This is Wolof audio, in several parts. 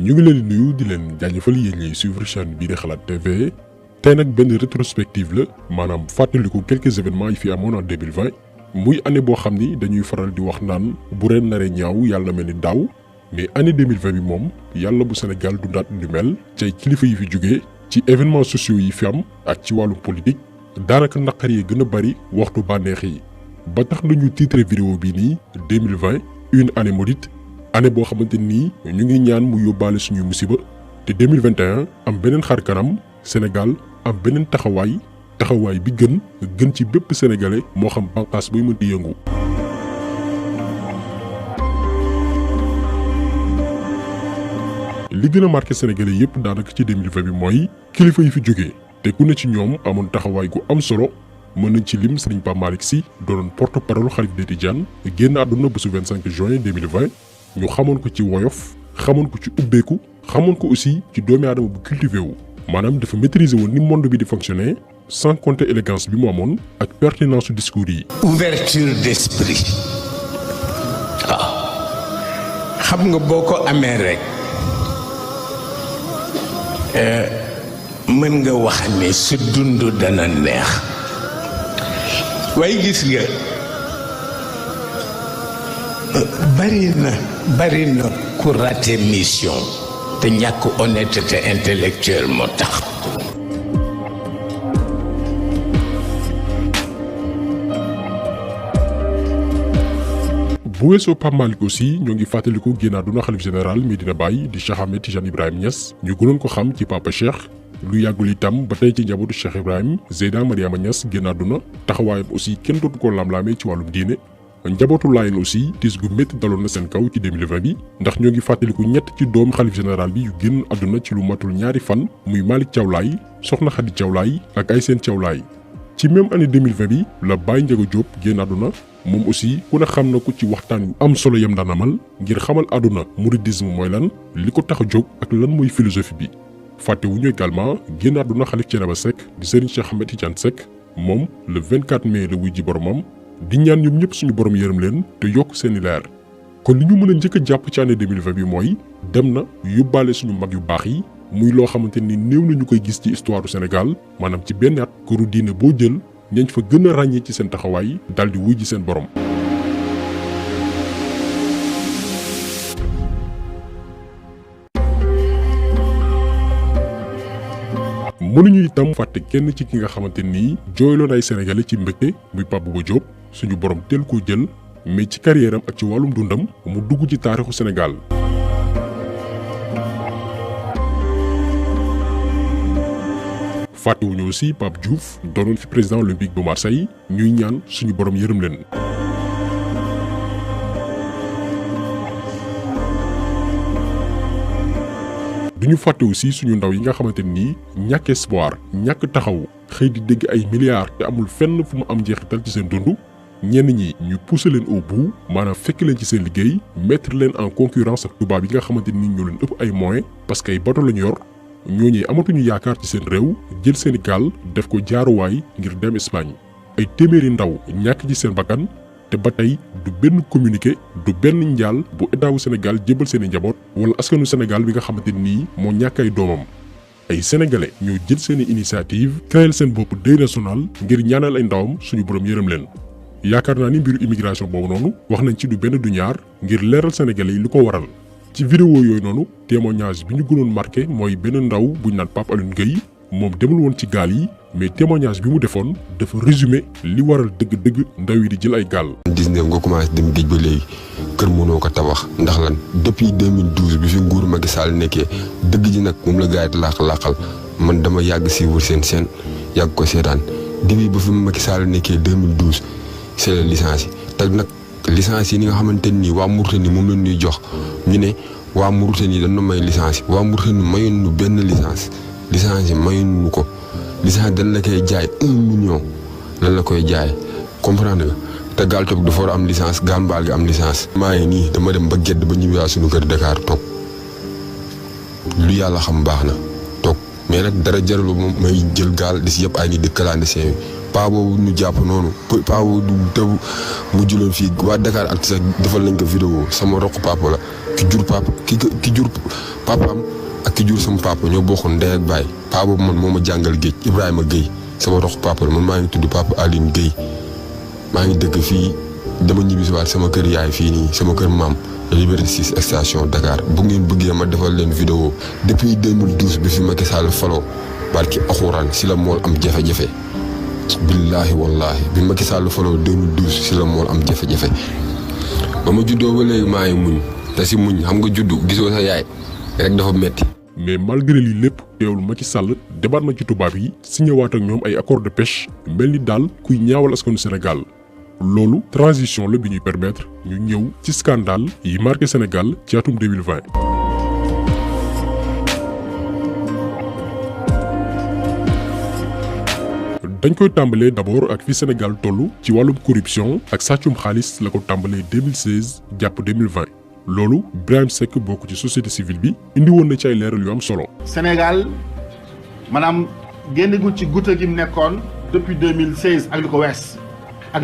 ñu ngi leen di nuyu di leen jaajëfal yéen ñiy suivre chaîne bii di Xalaat TV tey nag benn rétrospective la maanaam fàttaliku quelques événements yi fi amoon en 2020 muy année boo xam ni dañuy faral di wax naan bu ren naree ñaaw yàlla na mel ni daaw mais année 2020 bi moom yàlla bu Sénégal dundaat lu mel ci ay kilifa yi fi jógee ci événements sociaux yi fi am ak ci wàllum politique daanaka naqar yi gën a bari waxtu bànneex yi ba tax nañu titre vidéo bii nii 2020 une année maudite année boo xamante nii ñu ngi ñaan mu yóbbaale suñuy musiba te 2021 am beneen xar kanam Sénégal am beneen taxawaay bi gën ci bépp sénégalais moo xam bànqaas bay mën di yëngu. li gën a marqué sénégalais yépp daanaka ci 2020 bi mooy kilifa yi fi jógee te ku ne ci ñoom amoon taxawaay gu am solo mën nañ ci lim Serigne Pape Malick Sy doonoon porte-parole xalif des Tidianes génn àdduna bésu 25 juin 2020 ñu xamoon ko ci woyof xamoon ko ci ubbeeku xamoon ko aussi ci doomi aadama bu cultivé wu maanaam dafa maîtriser woon ni monde bi di fonctionner sans compter élégance bi mu amoon ak pertinence su discours yi. ouverture d'esprit xam nga boo ko amee rek mën nga wax ne su dund dana neex waaye gis nga bari na ku raté mission te ñàkk honnêteté intellectuelle moo tax. bu weesoo Pape Malick aussi ñoo ngi fàttaliku génn àdduna xalif général Medina Baye di Cheikh Ahmed Tidiane Ibrahima Niass ñu gënoon ko xam ci Papa Cheikh lu yàggul itam ba tey ci njabootu Cheikh Ibrahim Zeyda Mariama Niass génn àdduna taxawaayam aussi kenn dootu ko lamlaamee ci wàllum diine njabootu Laayeen aussi tiis gu métti daloon na seen kaw ci 2020 bi ndax ñoo ngi fàttaliku ñett ci doom xalif général bi yu génn àdduna ci lu matul ñaari fan muy Malick Thiaw Laye soxna Khady Thiaw Laye ak Aïssène Thiaw Laye ci même année 2020 bi la Baye Ndiaga Diop génn àdduna moom aussi ku ne xam na ko ci waxtaan yu am solo yam daan amal ngir xamal àdduna mouridisme mooy lan li ko tax a jóg ak lan mooy philosophie bi fàttewuñu également génn àdduna xalif Thiénaba Seck di Serigne Cheikh Ahmed Tidiane Seck moom le 24 mai la wuy ji boromam di ñaan ñoom ñëpp suñu borom yërëm leen te yokk seeni leer kon li ñu mën a njëkk a jàpp ci année 2020 bi mooy dem na yóbbaale suñu mag yu baax yi muy loo xamante ni néew na ñu koy gis ci histoire du Sénégal maanaam ci benn at këru diine boo jël ñañ fa gën a ràññee ci seen taxawaay daal di wuy ji seen borom. mënuñu itam fàtte kenn ci ki nga xamante nii jooyloon ay sénégalais ci mbégte muy Pape Bouba Diop suñu borom teel koo jël mais ci carrière am ak ci wàllum dundam mu dugg ci taarixu Sénégal. fàttewuñu aussi Pape Diouf doonoon fi président olympique bu Marseille ñuy ñaan suñu borom yërëm leen. duñu fàtte aussi suñu ndaw yi nga xamante ni ñàkk espoir ñàkk taxaw xëy di dégg ay milliards te amul fenn fu mu am njeexital ci seen dund ñenn ñi ñu pousser leen au bout maanaam fekk leen ci seen liggéey mettre leen en concurrence ak tubaab yi nga xamante ni ñoo leen ëpp ay moyens parce que ay bateau lañu yor. ñooñu amatuñu yaakaar ci seen réew jël seeni gaal def ko jaaruwaay ngir dem Espagne ay téeméeri ndaw ñàkk ci seen bakkan te ba tey du benn communiqué du benn njaal bu état wu Sénégal jébal seeni njaboot wala askanu Sénégal bi nga xamante nii moo ñàkk ay doomam ay sénégalais ñoo jël seeni initiative créer seen bopp deuil national ngir ñaanal ay ndawam suñu borom yërëm leen. yaakaar naa ni mbiru immigration boobu noonu wax nañ ci du benn du ñaar ngir leeral sénégalais yi lu ko waral. ci vidéo yooyu noonu témoignage bi ñu gënoon marqué mooy benn ndaw buñ naan Pape Alioune Gueye moom demul woon ci gaal yi mais témoignage bi mu defoon dafa résumé li waral dëgg-dëgg ndaw yi di jël ay gaal. 19 nga commencé dem géej ba léegi kër mënoo ko tabax ndax lan depuis 2012 bi fi nguuru Macky Sall nekkee dëgg ji nag moom la gars yi làqal man dama yàgg suivre seen yàgg ko seetaan depuis ba fi Macky Sall nekkee 2012 c'est la licence yi te nag. licence yi ni nga xamante nii waa Mauritanie moom la ñuy jox ñu ne waa Mauritanie dañu may licence yi waa Mauritanie mayuñ ñu benn licence yi mayuñ ñu ko licence dañ la koy jaay 1 million lan la koy jaay comprendre nga te gaal toog dafa war a am licence gaal mbaal gi am licence. maa ngi nii dama dem ba gedd ba ñibbiwaat suñu kër Dakar toog lu yàlla xam baax na toog mais nag dara jarul moom may jël gaal di si yëpp ay nit di clandestin paa boobu ñu jàpp noonu paa boobu du mu juloon fii waa Dakar ak sax defal nañ ko vidéo sama roq papa la ki jur papa ki jur papaam ak ki jur sama papa ñoo bokkoon ndey ak baay papa boobu man moo ma jàngal géej Ibrahima Guèye sama dox papa man maa ngi tudd papa Aline Guèye maa ngi dëkk fii dama ñibbisiwaat sama kër yaay fii nii sama kër maam Liberté 6 station Dakar bu ngeen bëggee ma defal leen vidéo depuis 2012 bi fi Macky Sall faloo barki axuraan si la mool am jafe-jafe billaahi wallaahi bi Macky Sall faloo 2012 si la mool am jafe-jafe ba ma juddoo ba léegi maa ngi muñ te si muñ xam nga juddu gisoo sa yaay rek dafa metti mais malgré lii lépp teewul Macky Sall débat na ci tubaab yi signé waat ak ñoom ay accord de pêche mel ni daal kuy ñaawal askanu Sénégal loolu transition la bi ñuy permettre ñu ñëw ci scandale yi marqué Sénégal ci atum 2020. dañ koy tàmbalee d'abord ak fi Sénégal toll ci wàllum corruption ak sàccum xaalis la ko tàmbalee 2016 jàpp 2020 loolu Birahim Seck bokk ci société civile bi indi woon na ci ay leeral yu am solo. Sénégal maanaam génnagul ci goutte gi mu nekkoon depuis 2016 ak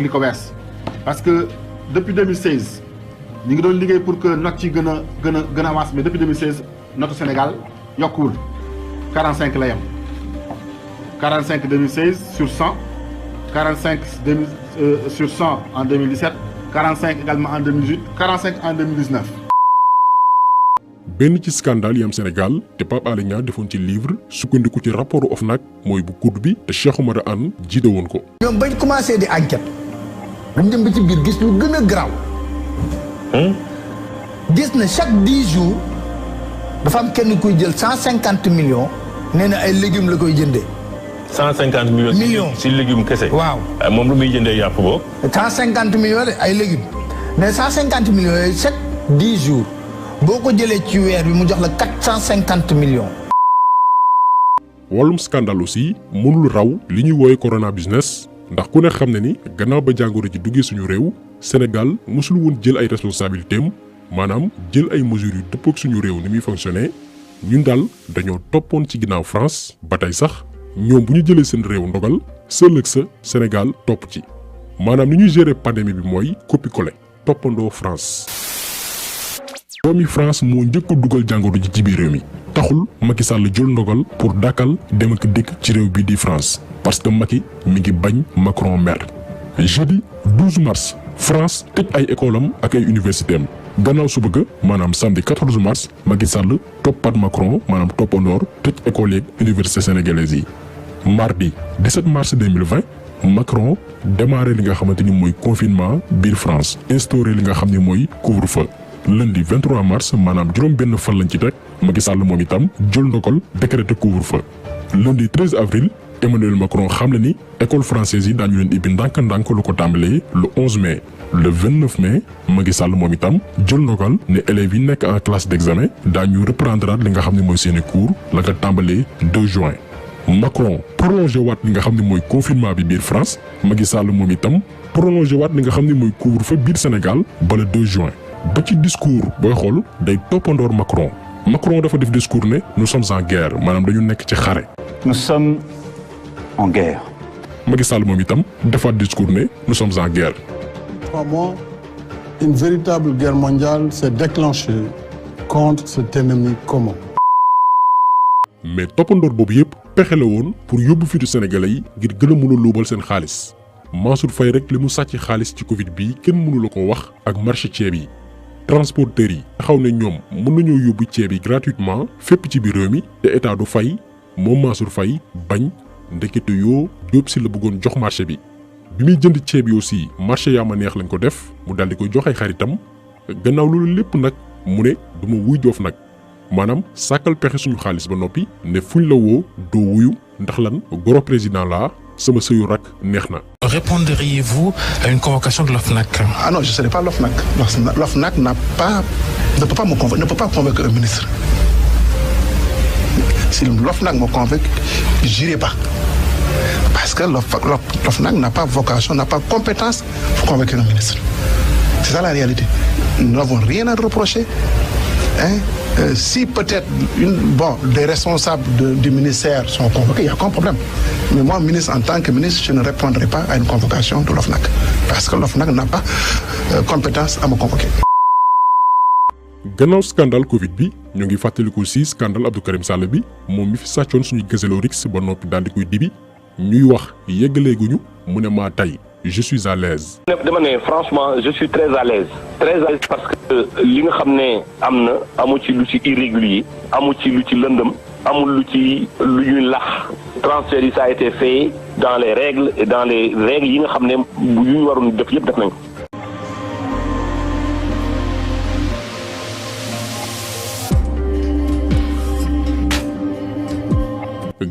li ko wees parce que depuis 2016 ñu ngi doon liggéey pour que note yi gën a avance mais depuis 2016 note Sénégal yokkuwul 45 la yem 45 2016 sur 100 45 sur 100 en 2017 45 également en 2018 45 en 2019. benn ci scandale yi am Sénégal te Pape Alé Niang defoon ci livre sukkandiku ci rapportu OFNAC mooy bu gudd bi te Cheikh Oumar Anne jiite woon ko. ñoom bañ commencé di enquête dañ dem ba ci biir gis lu gën a garaaw. gis na chaque 10 jours dafa am kenn kuy jël 150 millions nee na ay légumes la koy jëndee. 150 millions si légumes kese. waaw moom lu muy jëndee yàpp boobu. 150 millions de ay légumes mais 150 millions yooyu chaque 10 jours boo ko jëlee ci weer bi mu jox la 450 millions. wàllum scandale aussi mënul raw li ñuy wooye corona business ndax ku ne xam ne ni gannaaw ba jàngoro ji duggee suñu réew Sénégal mosul woon jël ay responsabilités am maanaam jël ay mesures yu dëppook suñu réew ni muy fonctionner ñun daal dañoo toppoon ci ginnaaw France ba tey sax ñoom bu ñu jëlee seen réew ndogal sa ëllëg sa Sénégal topp ci maanaam ni ñuy gérer pandémie bi mooy copier-coller toppandoo France. doomi France moo njëkk a dugal jàngoro ji ci biir réew mi taxul Macky Sall jël ndogal pour dàkkal dem ak dikk ci réew bi di France parce que Macky mi ngi bañ Macron mer. jeudi 12 mars France tëj ay école am ak ay université am gannaaw suba ga maanaam samedi 14 mars Macky Sall toppaat Macron maanaam toppandoor tëj école yeeg université sénégalaise yi. mardi 17 mars 2020 Macron démarré li nga xamante ni mooy confinement biir France instauré li nga xam ni mooy couvre-feu. lundi 23 mars maanaam juróom benn fan lañ ci teg Macky Sall moom itam jël ndogal décrété couvre-feu. lundi 13 avril Emmanuel Macron xam le ni école française yi daañu leen ibbi ndànk-ndànk lu ko tàmbalee le 11 mai. le 29 mai Macky Sall moom itam jël ndogal ne élèves yi nekk en classe d'examen daañu reprendre li nga xam ne mooy seeni cours la ko tàmbalee 2 juin. Macron prolongé waat li nga xam ne mooy confinement bi biir France Macky Sall moom itam prolongé waat li nga xam ne mooy couvre-feu biir Sénégal ba le 2 juin. ba ci discours booy xool day toppandoor Macron dafa def discours ne nous sommes en guerre maanaam dañu nekk ci xare. nous sommes en guerre. Macky Sall moom itam defaat discours ne nous sommes en guerre. Pour moi, une véritable guerre mondiale s'est déclenchée contre cet ennemi commun. mais toppandoor boobu yëpp pexe la woon pour yóbbu fitu Sénégalais yi ngir gën a mën a luubal seen xaalis Mansour Faye rek li mu sàcc xaalis ci Covid bi kenn mënu la ko wax ak marché ceeb yi. transporteurs yi taxaw ne ñoom mën nañoo yóbbu ceeb yi gratuitement fépp ci biir réew mi te état du fay moom Mansour Faye bañ ndekete yoo Diop si la bëggoon jox marché bi. bi muy jënd ceeb yi aussi marché yaa ma neex lañ ko def mu daal di koy jox ay xaritam gannaaw loolu lépp nag mu ne du ma wuy joof nag maanaam sàkkal pexe suñu xaalis ba noppi ne fuñ la woo doo wuyu ndax lan goro président laa sama sëyu rak neex na. Répondriez-vous à une convocation de l'OFNAC? Ah non, je ne serai pas l'OFNAC. L'OFNAC ne peut pas convaincre un ministre. Si l'OFNAC me convainc, je n'irai pas. Parce que l'OFNAC n'a pas vocation, n'a pas compétence pour convaincre un ministre. C'est ça la réalité. Nous n'avons rien à reprocher. Si peut-être des responsables du ministère sont convoqués, il n'y a aucun problème. Mais moi, ministre, en tant que ministre, je ne répondrai pas à une convocation de l'OFNAC. Parce que l'OFNAC n'a pas compétence à me convoquer. gannaaw scandale Covid bi ñu ngi fàttaliku ci scandale Abdou Karim Sall bi moom mi fi sàccoon suñu gazelle Oryx ba noppi daal di koy dibi ñuy wax yeggaleeguñu mu ne maa tey je suis à l'aise. dama ne franchement je suis très à l'aise parce que li nga xam ne am na amu ci lu ci irrégulier amu ci lu ci lëndëm amul lu ci lu ñuy lax transfert yi ça a été fait dans les règles et dans les règles yi nga xam ne yu ñu waroon def yëpp def nañ ko.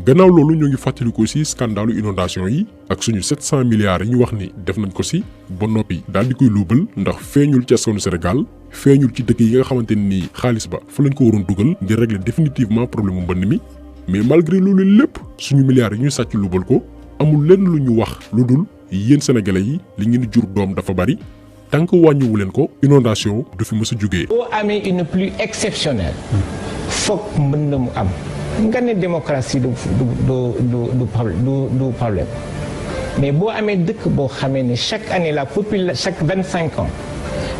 gannaaw loolu ñu ngi fàttaliku ci scandalu inondation yi ak suñu 700 milliards yi ñu wax ni def nañ ko ci ba noppi daal di koy luubal ndax feeñul ci askanu Sénégal feeñul ci dëkk yi nga xamante ni xaalis ba fa lañ ko waroon dugal ngir régler définitivement problème mu mbënn mi mais malgré loolu lépp suñu milliards yi ñu sàcc luubal ko amul lenn lu ñu wax lu dul yéen sénégalais yi li ngeen di jur doom dafa bari tant que wàññiwu leen ko inondation du fi mës a jógee. boo amee une pluie exceptionnelle foog mbënn mu am. nga ne démocratie du problème mais boo amee dëkk boo xamee ne chaque année chaque 25 ans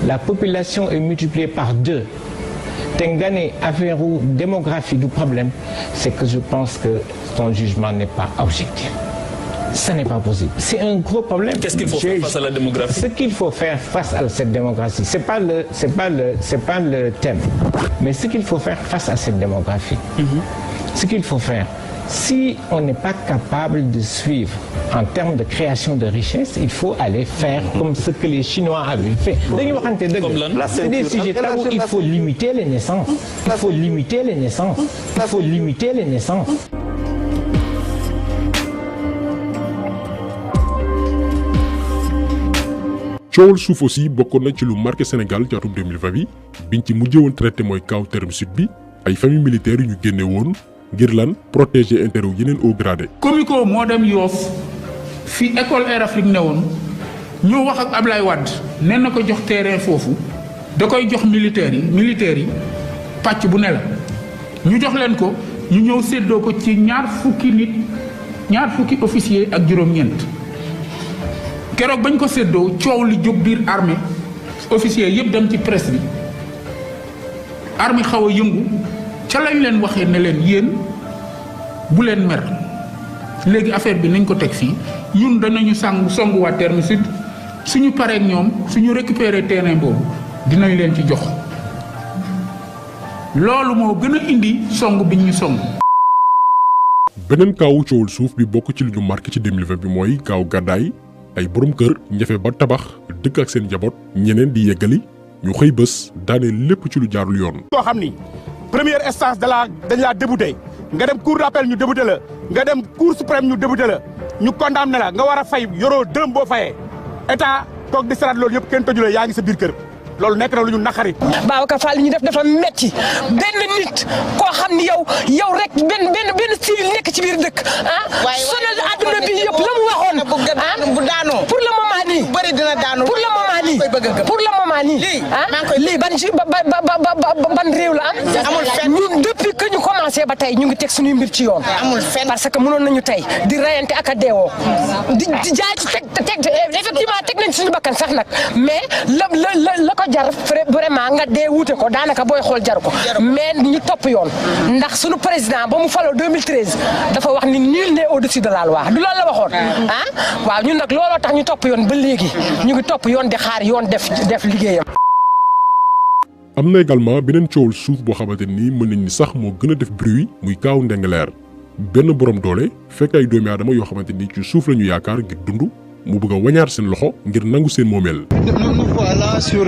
la population est multipliée par 2 te nga ne affaire démographie du problème c'est que je pense que ton jugement n'est pas objectif. Ça n'est pas possible. C'est un gros problème. Qu'est-ce qu'il faut faire face à la démographie? Ce qu'il faut faire face à cette démographie, c'est pas le thème, mais ce qu'il faut faire face à cette démographie. Ce qu'il faut faire, si on n'est pas capable de suivre en termes de création de richesse, il faut aller faire comme ce que les Chinois avaient fait. C'est des sujets tabous. Il faut limiter les naissances. Il faut limiter les naissances. Il faut limiter les naissances. coowal suuf aussi bokkoon na ci lu marqué Sénégal ci atum 2020 bi biñ ci mujjee woon traité mooy kaw terme sud bi ay famille militaire yu ñu génne woon ngir lan protéger intérêt wu yeneen haut gradé. Comico moo dem Yoff fi école Air Afrique ne woon ñoo wax ak Ablaye Wade nee na ko jox terrain foofu da koy jox militaires yi pàcc bu ne la ñu jox leen ko ñu ñëw séddoo ko ci ñaar fukki officier ak juróom-ñeent. keroog bañ ko séddoo coow li jóg biir armée officier yëpp dem ci presse bi armée xaw a yëngu ca lañ leen waxee ne leen yéen bu leen mer léegi affaire bi nañ ko teg fii ñun danañu songu waa terme sud suñu pareek ñoom suñu récupérer terrain boobu dinañ leen ci jox loolu moo gën a indi song biñ ñu song. beneen kaawu coowul suuf bi bokk ci lu ñu marqué ci 2020 bi mooy kaaw gàddaay ay borom kër ñafe ba tabax dëkk ak seen njaboot ñeneen di yeggali ñu xëy bés daane lépp ci lu jaarul yoon. koo xam ni première instance dañ laa débouté nga dem cour d'appel ñu débouté la nga dem cour suprême ñu débouté la ñu condamné la nga war a fay yoroo dërëm boo fayee état toog di saraat loolu yëpp kenn tëju la yaa ngi sa biir kër. loolu nekk na lu ñu naqari. Babacar Fall li ñu def dafa metti benn nit koo xam ni yow rek benn civil nekk ci biir dëkk sonal adduna bi yëpp la mu waxoon bu daanoo pour le moment nii bëri dina daanoo pour le moment nii lii ban réew la am ñun depuis que ñu commencé ba tey ñu ngi teg suñuy mbir ci yoon parce que mënoon nañu tey di rayante ak a deewoo di jaay ci teg effectivement teg nañ suñu bakkan sax nag mais la ko jar vraiment nga dee wuute ko daanaka booy xool jar ko mais ñu topp yoon ndax suñu président ba mu faloo 2013 dafa wax ni nul n'est au-dessus de la loi du loolu la waxoon waaw ñun nag looloo tax ñu topp yoon ba léegi ñu ngi topp yoon di xaar yoon def liggéeyam. am na également beneen coowul suuf boo xamante ni mën nañ ni sax moo gën a def bruit muy kaaw Ndingler benn borom doole fekk ay doomi aadama yoo xamante ni ci suuf la ñu yaakaar ngir dund mu bëgg a wañaar seen loxo ngir nangu seen moomeel. Nous voilà sur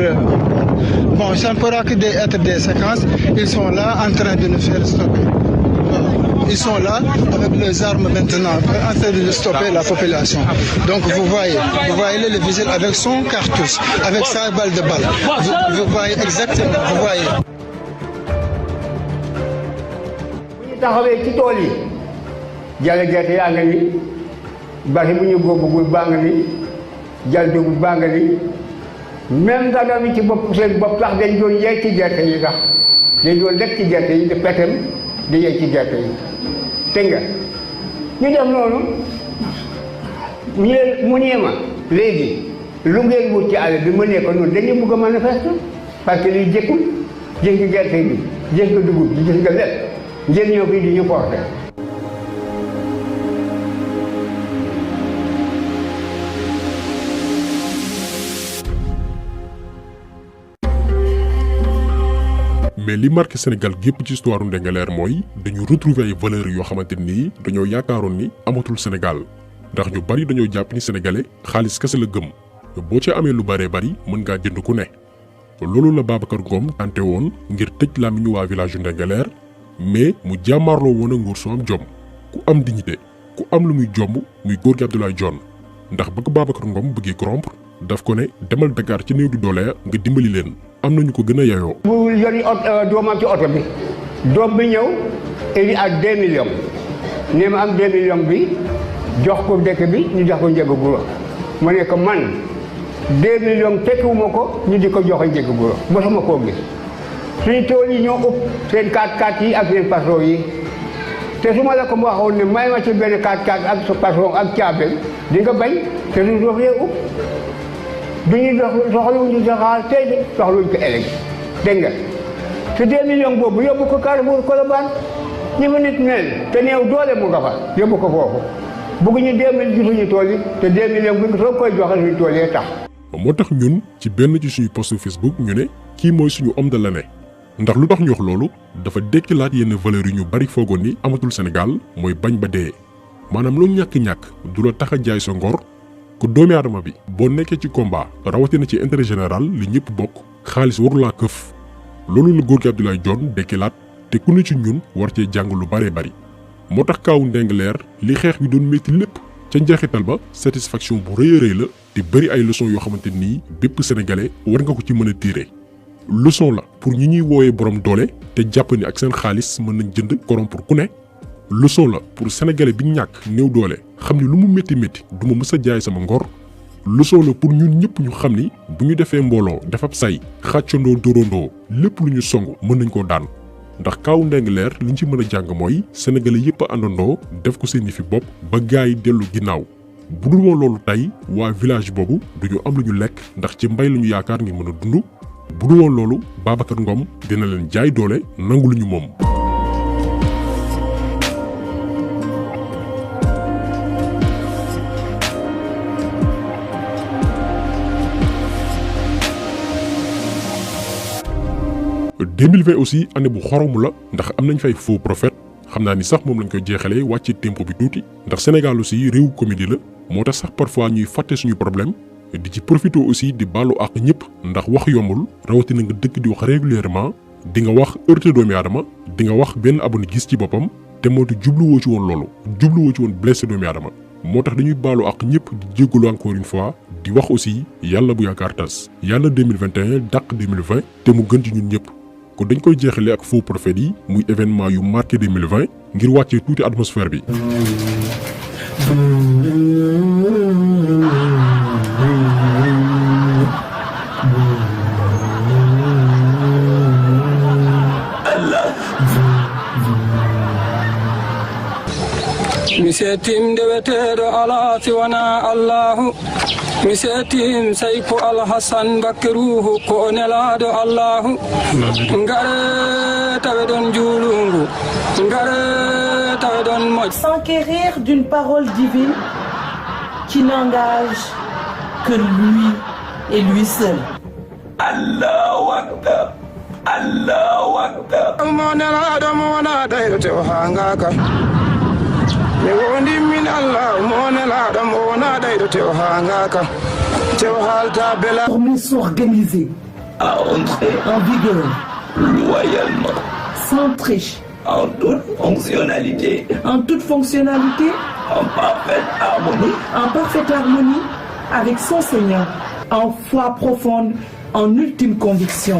bon ça ne pourra que être des séquences ils sont là en train de nous faire stopper. Ils sont là avec leurs armes maintenant en train de stopper la population. Donc vous voyez le vigile avec son cartouche, avec sa balle de balle. Vous voyez exactement, vous voyez. bu ñu taxawee ci tool yi jale gerte yaa nga ni bari bu ñu góobagul baa nga ni jal dugub baa nga ni même daga mi ci bopp seen bopp sax dañ doon yey ci gerte yi sax dañ doon lekk ci gerte yi di petem di yey ci gerte yi te nga ñu def noonu mu nee ma léegi lu ngeen wut ci àll bi ma ne ko noonu dañu bëgg a manifester parce que liy jëkkul gis nga gerte gi gis nga dugub bi gis nga lépp ngeen ñëw fii di ñu porté. mais li marqué Sénégal gépp ci histoire Ndingler mooy dañu retrouver ay valeurs yoo xamante ni dañoo yaakaaroon ni amatul Sénégal ndax ñu bari dañoo jàpp ni sénégalais xaalis kese la gëm boo ci amee lu bëree bari mën ngaa jënd ku ne. loolu la Babacar Ngom tante woon ngir tëj làmmiñu waa village yu Ndingler mais mu jàmmaarloo woon a nguur su am jom ku am dignité ku am lu muy jomb muy góor gi Abdoulaye Dione ndax ba ko Babacar Ngom bëggee corrompre daf ko ne demal Dakar ci néew di doole nga dimbali leen am nañu ko gën a yayoo. bu yori doomam ci oto bi doom bi ñëw indi ak 2 millions ne ma am 2 millions bi jox ko dëkk bi ñu jox ko njëg guro ma ne ko man 2 millions tekkiwuma ko ñu di ko joxe njëg guro mosuma koo gis suñu tool yi ñoo ëpp seen 4x4 yi ak seen pasron yi te su ma la ko waxoon ne may ma ci benn 4x4 ak sa pasron ak caabi di nga bañ te suñu suuf yee ëpp du ñu soxlawuñu sa xaalis tey de soxlawuñu ko ëllëg dégg nga te 2 millions boobu yóbbu ko Carrefour Colobane ñi fa nit mel te néew doole mu nga fa yóbbu ko foofu bëgguñu 2 millions ci suñu tool yi te 2 millions bi soo koy joxe suñu tool yee tax. moo tax ñun ci benn ci suñu post Facebook ñu ne kii mooy suñu homme de l'année ndax lu tax ñu wax loolu dafa dekkilaat yenn valeurs yu ñu bari foogoon ni amatul Sénégal mooy bañ ba dee maanaam lu ñàkk-ñàkk du la tax a jaay sa ngor. ko doomi aadama bi boo nekkee ci combat rawatina ci intérêt général li ñëpp bokk xaalis warulaa këf loolu la góor gi Abdoulaye Dione dekkilaat te ku ne ci ñun war cee jàng lu bëree bëri moo tax kaawu Ndingler li xeex bi doon métti lépp ca njeexital ba satisfaction bu rëy a rëy la te bëri ay leçon yoo xamante nii bépp sénégalais war nga ko ci mën a tirer leçon la pour ñi ñuy woowee borom doole te jàpp ni ak seen xaalis mën nañ jënd corrompre ku ne leçon la pour sénégalais bi ñàkk néew doole xam ni lu mu métti métti du ma mës a jaay sama ngor leçon la pour ñun ñëpp ñu xam ni bu ñu defee mbooloo defab say xàccandoo dóorandoo lépp lu ñu song mën nañ koo daan ndax kaawu Ndingler li ñu ci mën a jàng mooy sénégalais yëpp a àndandoo def ko seeni fi bopp ba gaay yi dellu ginnaaw bu dul woon loolu tey waa village boobu duñu am lu ñu lekk ndax ci mbay lu ñu yaakaar ngir mën a dund bu dul woon loolu Babacar Ngom dina leen jaay doole nangu lu ñu moom. En 2020 aussi année bu xoromu la ndax am nañ fay faux prophète xam naa ni sax moom lañ koy jeexalee wàcce tempo bi tuuti ndax Sénégal aussi réewu comédie la moo tax sax parfois ñuy fàtte suñu problème di ci profité aussi di baalu ak ñëpp ndax wax yombul rawatina nga dëkk di wax régulièrement di nga wax heurté doomi aadama di nga wax benn abonné gis ci boppam te moo di jubluwoo ci woon loolu jubluwoo ci woon blessé doomi aadama moo tax dañuy baalu ak ñëpp di jéggalu encore une fois di wax aussi yàlla bu yaakaar tas yàlla 2021 dàq 2020 te mu gën ci ñun ñëpp. kon dañ koy jeexale ak faux prophètes yi muy événement yu marqué 2020 ngir wàccee tuuti atmosphère bi. misetim ndeweteɗo ala siwana allahu misetim sayfu alhasan bakkeruhu ko nelaɗo allahu ngare tawe ɗon juulungu ngare tawe ɗon moƴ. S'enquérir d'une parole divine qui n'engage que lui et lui seul. Allahu akbar Allahu akbar mo nelaɗo mo wona dayrote o ha ngaka Armée s'organiser, à entrer en vigueur, loyalement, sans triche, en toute fonctionnalité, en toute fonctionnalité, en parfaite harmonie avec son Seigneur, en foi profonde, en ultime conviction.